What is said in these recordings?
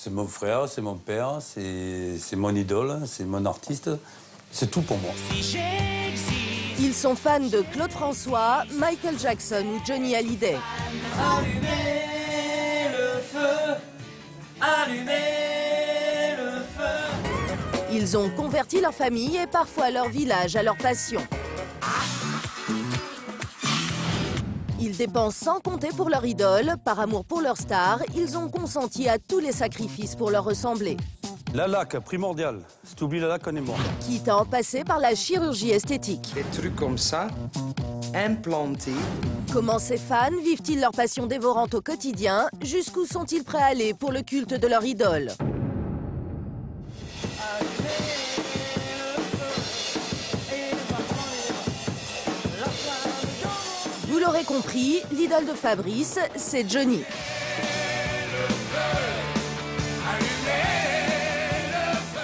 C'est mon frère, c'est mon père, c'est mon idole, c'est mon artiste. C'est tout pour moi. Ils sont fans de Claude François, Michael Jackson ou Johnny Hallyday. Allumez le feu, allumez le feu. Ils ont converti leur famille et parfois leur village à leur passion. Ils dépensent sans compter pour leur idole. Par amour pour leur star, ils ont consenti à tous les sacrifices pour leur ressembler. La laque, primordial. Si tu oublies la laque, on est mort. Quitte à en passer par la chirurgie esthétique. Des trucs comme ça, implantés. Comment ces fans vivent-ils leur passion dévorante au quotidien? Jusqu'où sont-ils prêts à aller pour le culte de leur idole? Vous l'aurez compris, l'idole de Fabrice, c'est Johnny.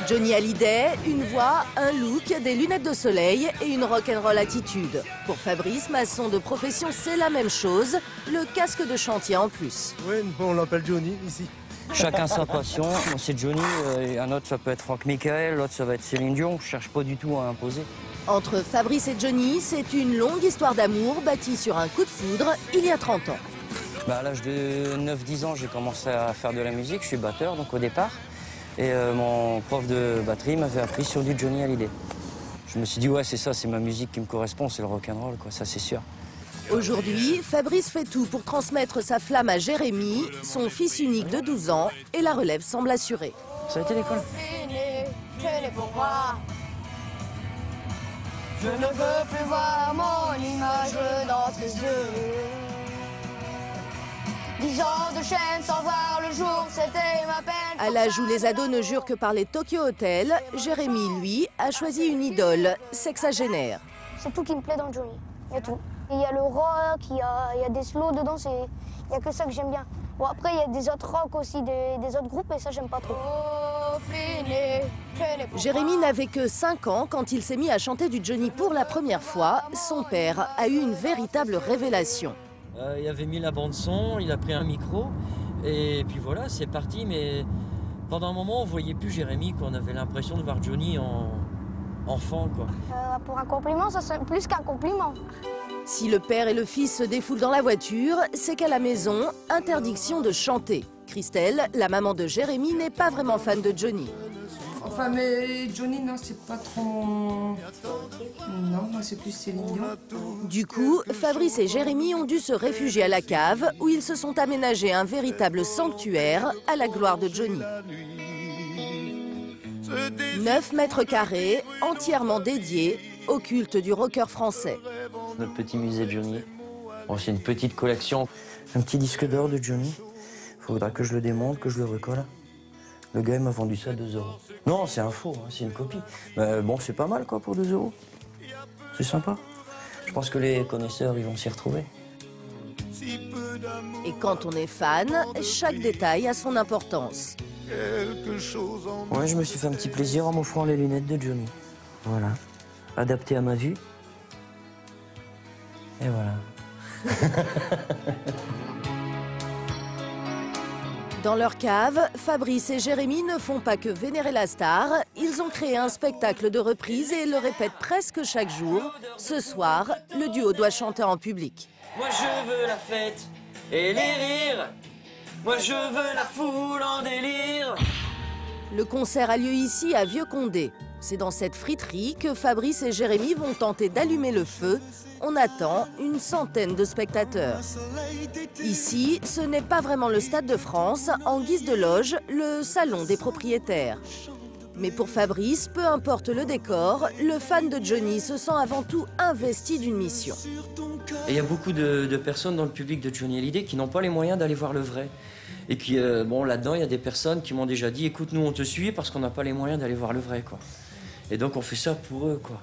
Johnny Hallyday, une voix, un look, des lunettes de soleil et une rock'n'roll attitude. Pour Fabrice, maçon de profession, c'est la même chose, le casque de chantier en plus. Oui, on l'appelle Johnny ici. Chacun sa passion. Moi, c'est Johnny, et un autre, ça peut être Franck Michael, l'autre, ça va être Céline Dion. Je cherche pas du tout à imposer. Entre Fabrice et Johnny, c'est une longue histoire d'amour bâtie sur un coup de foudre il y a 30 ans. À l'âge de 9-10 ans, j'ai commencé à faire de la musique. Je suis batteur, donc au départ. Et mon prof de batterie m'avait appris sur du Johnny Hallyday. Je me suis dit, ouais, c'est ça, c'est ma musique qui me correspond, c'est le rock'n'roll, quoi, ça c'est sûr. Aujourd'hui, Fabrice fait tout pour transmettre sa flamme à Jérémy, son fils unique de 12 ans, et la relève semble assurée. Ça a été l'école. Je ne veux plus voir mon image dans tes yeux. 10 ans de chaîne sans voir le jour, c'était ma peine. À l'âge où les ados ne jurent que par les Tokyo Hotel, Jérémy, lui, a choisi une idole, sexagénaire. C'est tout qui me plaît dans Johnny, il y a tout. Il y a le rock, il y a des slows dedans, il n'y a que ça que j'aime bien. Bon, après, il y a des autres rock aussi, des autres groupes, et ça, j'aime pas trop. Jérémy n'avait que 5 ans quand il s'est mis à chanter du Johnny pour la première fois. Son père a eu une véritable révélation. Il avait mis la bande son, il a pris un micro, et puis voilà, c'est parti. Mais pendant un moment, on voyait plus Jérémy, qu'on avait l'impression de voir Johnny en enfant, quoi. Pour un compliment, ça c'est plus qu'un compliment. Si le père et le fils se défoulent dans la voiture, c'est qu'à la maison, interdiction de chanter. Christelle, la maman de Jérémy, n'est pas vraiment fan de Johnny. Enfin, mais Johnny, non, c'est pas trop... Non, moi, c'est plus Céline Dion. Du coup, Fabrice et Jérémy ont dû se réfugier à la cave, où ils se sont aménagés un véritable sanctuaire à la gloire de Johnny. 9 mètres carrés, entièrement dédiés au culte du rocker français. Notre petit musée de Johnny. Bon, c'est une petite collection. Un petit disque d'or de Johnny. Faudra que je le démonte, que je le recolle. Le gars, il m'a vendu ça à 2 €. Non, c'est un faux, hein, c'est une copie. Mais bon, c'est pas mal, quoi, pour 2 €. C'est sympa. Je pense que les connaisseurs, ils vont s'y retrouver. Et quand on est fan, chaque détail a son importance. Ouais, je me suis fait un petit plaisir en m'offrant les lunettes de Johnny. Voilà. Adapté à ma vue. Et voilà. Dans leur cave, Fabrice et Jérémy ne font pas que vénérer la star. Ils ont créé un spectacle de reprise et le répètent presque chaque jour. Ce soir, le duo doit chanter en public. Moi je veux la fête et les rires. Moi je veux la foule en délire. Le concert a lieu ici à Vieux-Condé. C'est dans cette friterie que Fabrice et Jérémy vont tenter d'allumer le feu. On attend une centaine de spectateurs. Ici, ce n'est pas vraiment le Stade de France. En guise de loge, le salon des propriétaires. Mais pour Fabrice, peu importe le décor, le fan de Johnny se sent avant tout investi d'une mission. Et il y a beaucoup de personnes dans le public de Johnny Hallyday qui n'ont pas les moyens d'aller voir le vrai. Et qui, bon, là-dedans, il y a des personnes qui m'ont déjà dit « Écoute, nous, on te suit parce qu'on n'a pas les moyens d'aller voir le vrai, quoi. » Et donc, on fait ça pour eux, quoi.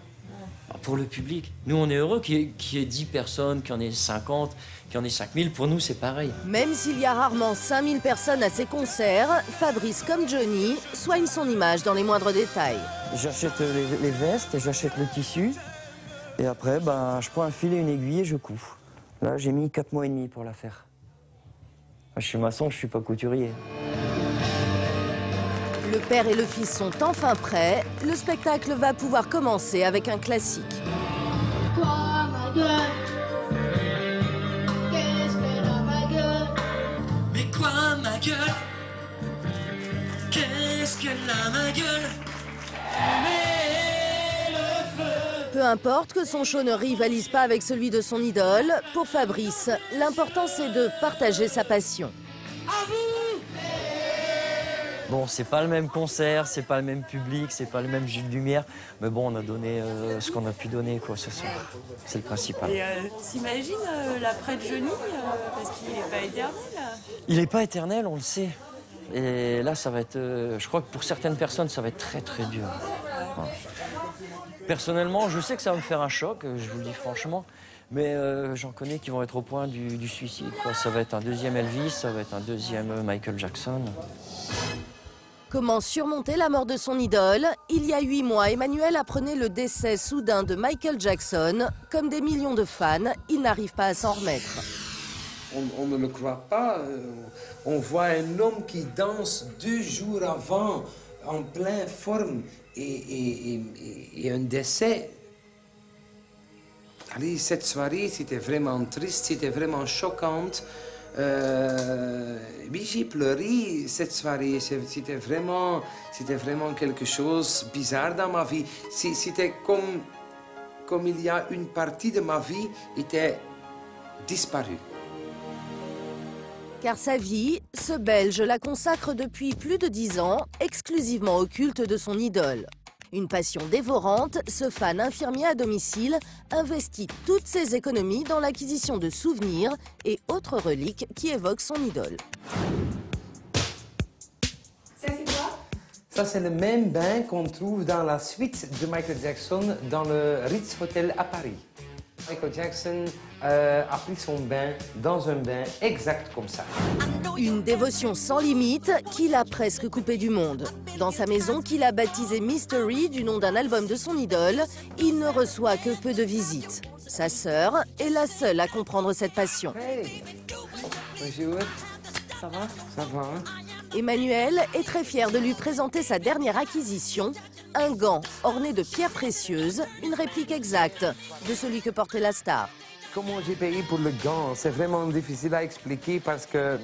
Pour le public. Nous, on est heureux qu'il y ait 10 personnes, qu'il y en ait 50, qu'il y en ait 5000. Pour nous, c'est pareil. Même s'il y a rarement 5000 personnes à ses concerts, Fabrice, comme Johnny, soigne son image dans les moindres détails. J'achète les vestes, j'achète le tissu. Et après, ben, je prends un fil et une aiguille et je couds. Là, j'ai mis 4 mois et demi pour la faire. Je suis maçon, je suis pas couturier. Le père et le fils sont enfin prêts. Le spectacle va pouvoir commencer avec un classique. Quoi, ma gueule? Qu'est-ce qu'elle a, ma gueule? Mais quoi, ma gueule? Qu'est-ce qu'elle a, ma gueule? Peu importe que son show ne rivalise pas avec celui de son idole, pour Fabrice, l'important c'est de partager sa passion. Bon, c'est pas le même concert, c'est pas le même public, c'est pas le même jeu de lumière, mais bon, on a donné ce qu'on a pu donner quoi ce soir. C'est le principal. Et t'imagines l'après de Johnny, parce qu'il n'est pas éternel? Il n'est pas éternel, on le sait. Et là, ça va être, je crois que pour certaines personnes, ça va être très très dur. Ouais. Personnellement, je sais que ça va me faire un choc, je vous le dis franchement, mais j'en connais qui vont être au point du suicide, quoi. Ça va être un deuxième Elvis, ça va être un deuxième Michael Jackson. Comment surmonter la mort de son idole? Il y a 8 mois, Emmanuel apprenait le décès soudain de Michael Jackson. Comme des millions de fans, il n'arrive pas à s'en remettre. On ne le croit pas. On voit un homme qui danse 2 jours avant, en pleine forme, et un décès. Allez, cette soirée, c'était vraiment triste, c'était vraiment choquante. Oui, j'ai pleuré cette soirée. C'était vraiment quelque chose de bizarre dans ma vie. C'était comme il y a une partie de ma vie qui était disparue. Car sa vie, ce Belge la consacre depuis plus de 10 ans, exclusivement au culte de son idole. Une passion dévorante, ce fan infirmier à domicile investit toutes ses économies dans l'acquisition de souvenirs et autres reliques qui évoquent son idole. Ça, c'est quoi? Ça, c'est le même bain qu'on trouve dans la suite de Michael Jackson dans le Ritz Hotel à Paris. Michael Jackson a pris son bain dans un bain exact comme ça. Une dévotion sans limite qu'il a presque coupé du monde. Dans sa maison qu'il a baptisée Mystery du nom d'un album de son idole, il ne reçoit que peu de visites. Sa sœur est la seule à comprendre cette passion. Hey. Bonjour. Ça va? Ça va. Emmanuel est très fier de lui présenter sa dernière acquisition, un gant orné de pierres précieuses, une réplique exacte de celui que portait la star. Comment j'ai payé pour le gant? C'est vraiment difficile à expliquer parce que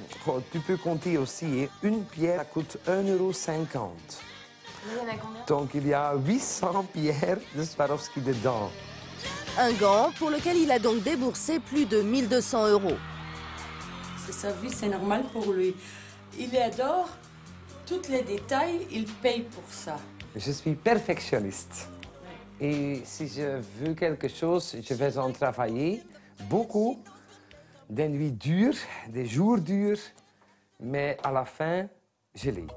tu peux compter aussi. Une pierre, ça coûte 1,50 €. Il y en a combien? Donc il y a 800 pierres de Swarovski dedans. Un gant pour lequel il a donc déboursé plus de 1 200 €. C'est sa vie, c'est normal pour lui. Il adore tous les détails, il paye pour ça. Je suis perfectionniste. Et si je veux quelque chose, je vais en travailler beaucoup, des nuits dures, des jours durs, mais à la fin, je l'ai.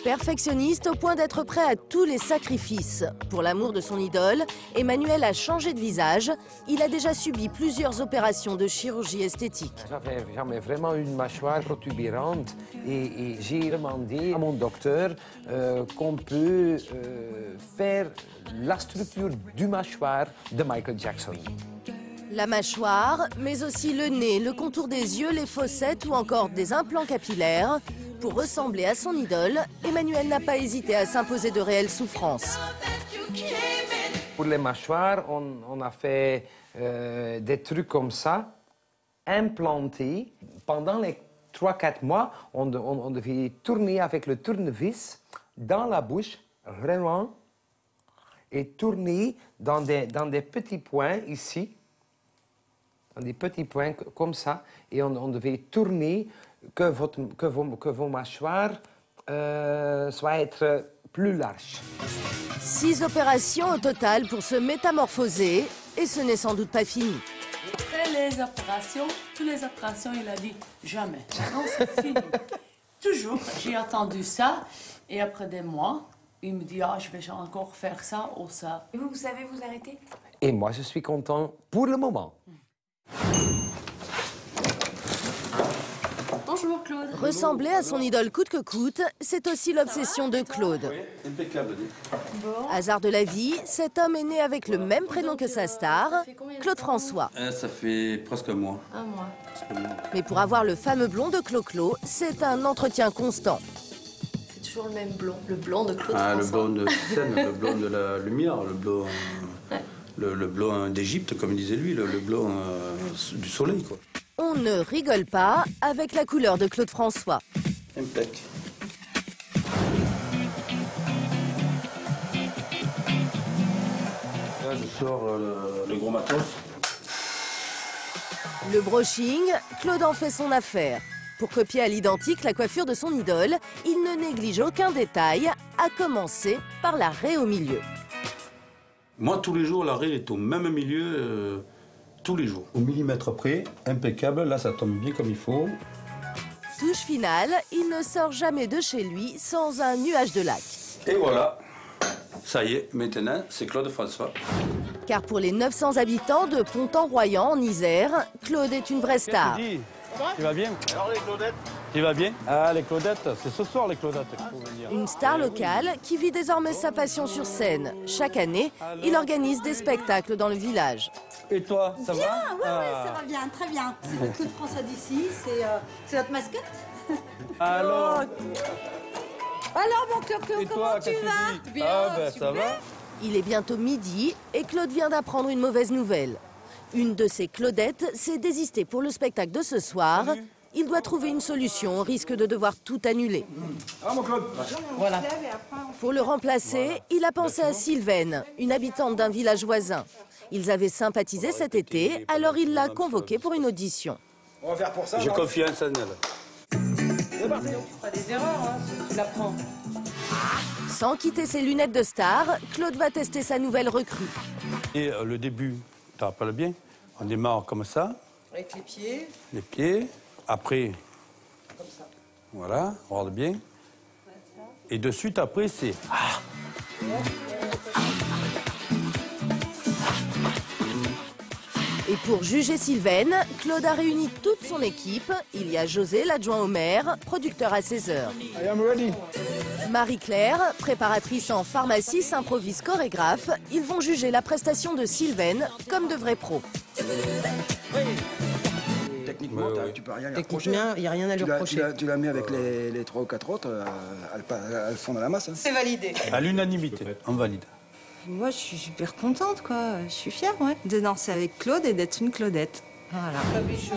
Perfectionniste au point d'être prêt à tous les sacrifices. Pour l'amour de son idole, Emmanuel a changé de visage. Il a déjà subi plusieurs opérations de chirurgie esthétique. J'avais vraiment une mâchoire protubérante et j'ai demandé à mon docteur qu'on peut faire la structure du mâchoire de Michael Jackson. La mâchoire, mais aussi le nez, le contour des yeux, les fossettes ou encore des implants capillaires. Pour ressembler à son idole, Emmanuel n'a pas hésité à s'imposer de réelles souffrances. Pour les mâchoires, on a fait des trucs comme ça, implantés. Pendant les 3-4 mois, on devait tourner avec le tournevis dans la bouche, vraiment, et tourner dans des petits points ici, dans des petits points comme ça, et on devait tourner que vos mâchoires soient être plus larges. 6 opérations au total pour se métamorphoser, et ce n'est sans doute pas fini. Après les opérations, toutes les opérations, il a dit jamais. Non, c'est fini. Toujours, j'ai attendu ça, et après des mois, il me dit, je vais encore faire ça ou ça. Et vous savez vous arrêter? Et moi, je suis content pour le moment. Bonjour Claude. Ressembler à son idole coûte que coûte, c'est aussi l'obsession de Claude. Impeccable. Hasard de la vie, cet homme est né avec le même prénom que sa star, Claude François. Ça fait presque un mois. Un mois. Mais pour avoir le fameux blond de Clo-Clo, c'est un entretien constant. C'est toujours le même blond, le blond de Claude Le François. blond de scène, le blond de la lumière, le blond, le blond d'Égypte, comme disait lui, le blond du soleil, quoi. On ne rigole pas avec la couleur de Claude François. Impec. Là, je sors le gros matos. Le brushing, Claude en fait son affaire. Pour copier à l'identique la coiffure de son idole, il ne néglige aucun détail, à commencer par la raie au milieu. Moi, tous les jours, la raie est au même milieu, tous les jours. Au millimètre près, impeccable, là, ça tombe bien comme il faut. Touche finale, il ne sort jamais de chez lui sans un nuage de lac. Et voilà, ça y est, maintenant, c'est Claude François. Car pour les 900 habitants de Pontan-Royan, en Isère, Claude est une vraie star. Tu vas bien? Alors les Claudettes? Tu vas bien? Ah, les Claudettes, c'est ce soir les Claudettes qu'il faut venir. Une star locale qui vit désormais sa passion sur scène. Chaque année, il organise des spectacles dans le village. Et toi, ça bien, va? Ouais, ça va bien, très bien. C'est le Claude François d'ici, c'est notre mascotte. Alors mon Claude, comment tu vas? Bien, ah ben ça va. Il est bientôt midi et Claude vient d'apprendre une mauvaise nouvelle. Une de ses Claudettes s'est désistée pour le spectacle de ce soir. Il doit trouver une solution au risque de devoir tout annuler. Ah mon Claude. Voilà. Pour le remplacer, il a pensé à Sylvaine, une habitante d'un village voisin. Ils avaient sympathisé cet été, alors il l'a convoquée pour une audition. On va faire pour ça. J'ai confiance en elle. Tu feras des erreurs, hein, si tu l'apprends. Sans quitter ses lunettes de star, Claude va tester sa nouvelle recrue. Et le début, tu te rappelles bien, on démarre comme ça. Avec les pieds. Les pieds. Après, Comme ça. voilà, regarde bien. Et de suite après, c'est... Et pour juger Sylvaine, Claude a réuni toute son équipe. Il y a José, l'adjoint au maire, producteur à 16 heures. I am ready. Marie-Claire, préparatrice en pharmacie, s'improvise chorégraphe. Ils vont juger la prestation de Sylvaine comme de vrais pros. Techniquement, tu peux rien lui reprocher. Techniquement, il n'y a rien à lui reprocher. Tu la mets avec les 3 ou 4 autres, elles font dans la masse. Hein. C'est validé. À l'unanimité, on valide. Moi, je suis super contente, quoi. Je suis fière, ouais, de danser avec Claude et d'être une Claudette. Voilà.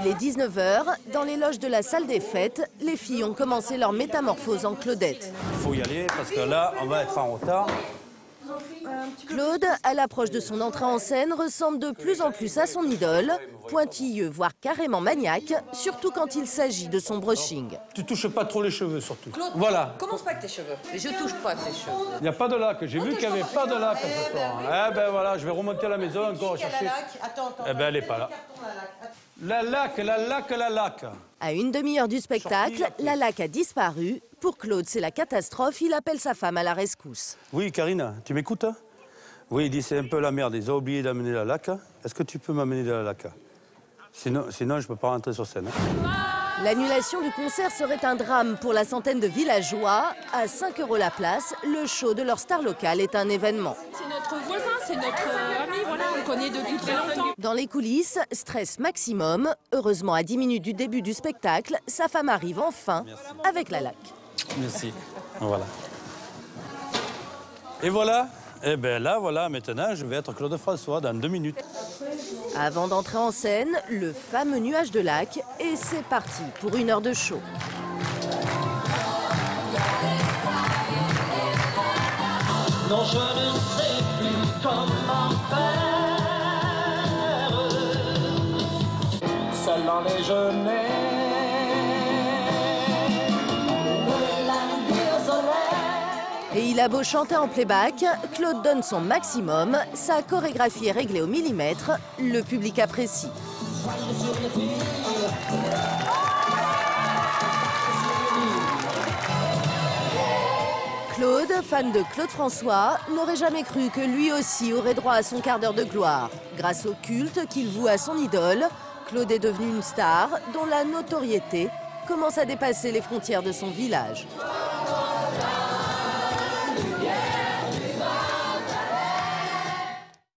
Il est 19h. Dans les loges de la salle des fêtes, les filles ont commencé leur métamorphose en Claudette. Il faut y aller parce que là, on va être en retard. Claude, à l'approche de son entrée en scène, ressemble de plus en plus à son idole. Pointilleux, voire carrément maniaque, surtout quand il s'agit de son brushing. Tu touches pas trop les cheveux, surtout. Claude, voilà. commence pas avec tes cheveux. Mais je touche pas tes cheveux. Il n'y a pas de lac. J'ai vu qu'il n'y avait pas de lac ce soir. Eh ben voilà, je vais remonter à la maison encore chercher. Attends. Eh ben elle n'est pas là. La lac. À une demi-heure du spectacle, la laque a disparu. Pour Claude, c'est la catastrophe. Il appelle sa femme à la rescousse. Oui, Karine, tu m'écoutes? Oui, il dit c'est un peu la merde. Ils ont oublié d'amener la laque. Est-ce que tu peux m'amener de la laque? Sinon, je ne peux pas rentrer sur scène. L'annulation du concert serait un drame pour la centaine de villageois. À 5 € la place, le show de leur star locale est un événement. C'est notre voisin, c'est notre ami, voilà, on le connaît depuis très longtemps. Dans les coulisses, stress maximum. Heureusement, à 10 minutes du début du spectacle, sa femme arrive enfin avec la laque. Merci. Voilà. Et voilà. Eh bien là, voilà, maintenant, je vais être Claude François dans 2 minutes. Avant d'entrer en scène, le fameux nuage de lac. Et c'est parti pour 1 heure de show. Non, je ne sais plus comment faire. Seul dans les genêts. Et il a beau chanter en playback, Claude donne son maximum. Sa chorégraphie est réglée au millimètre. Le public apprécie. Claude, fan de Claude François, n'aurait jamais cru que lui aussi aurait droit à son quart d'heure de gloire. Grâce au culte qu'il voue à son idole, Claude est devenu une star dont la notoriété commence à dépasser les frontières de son village.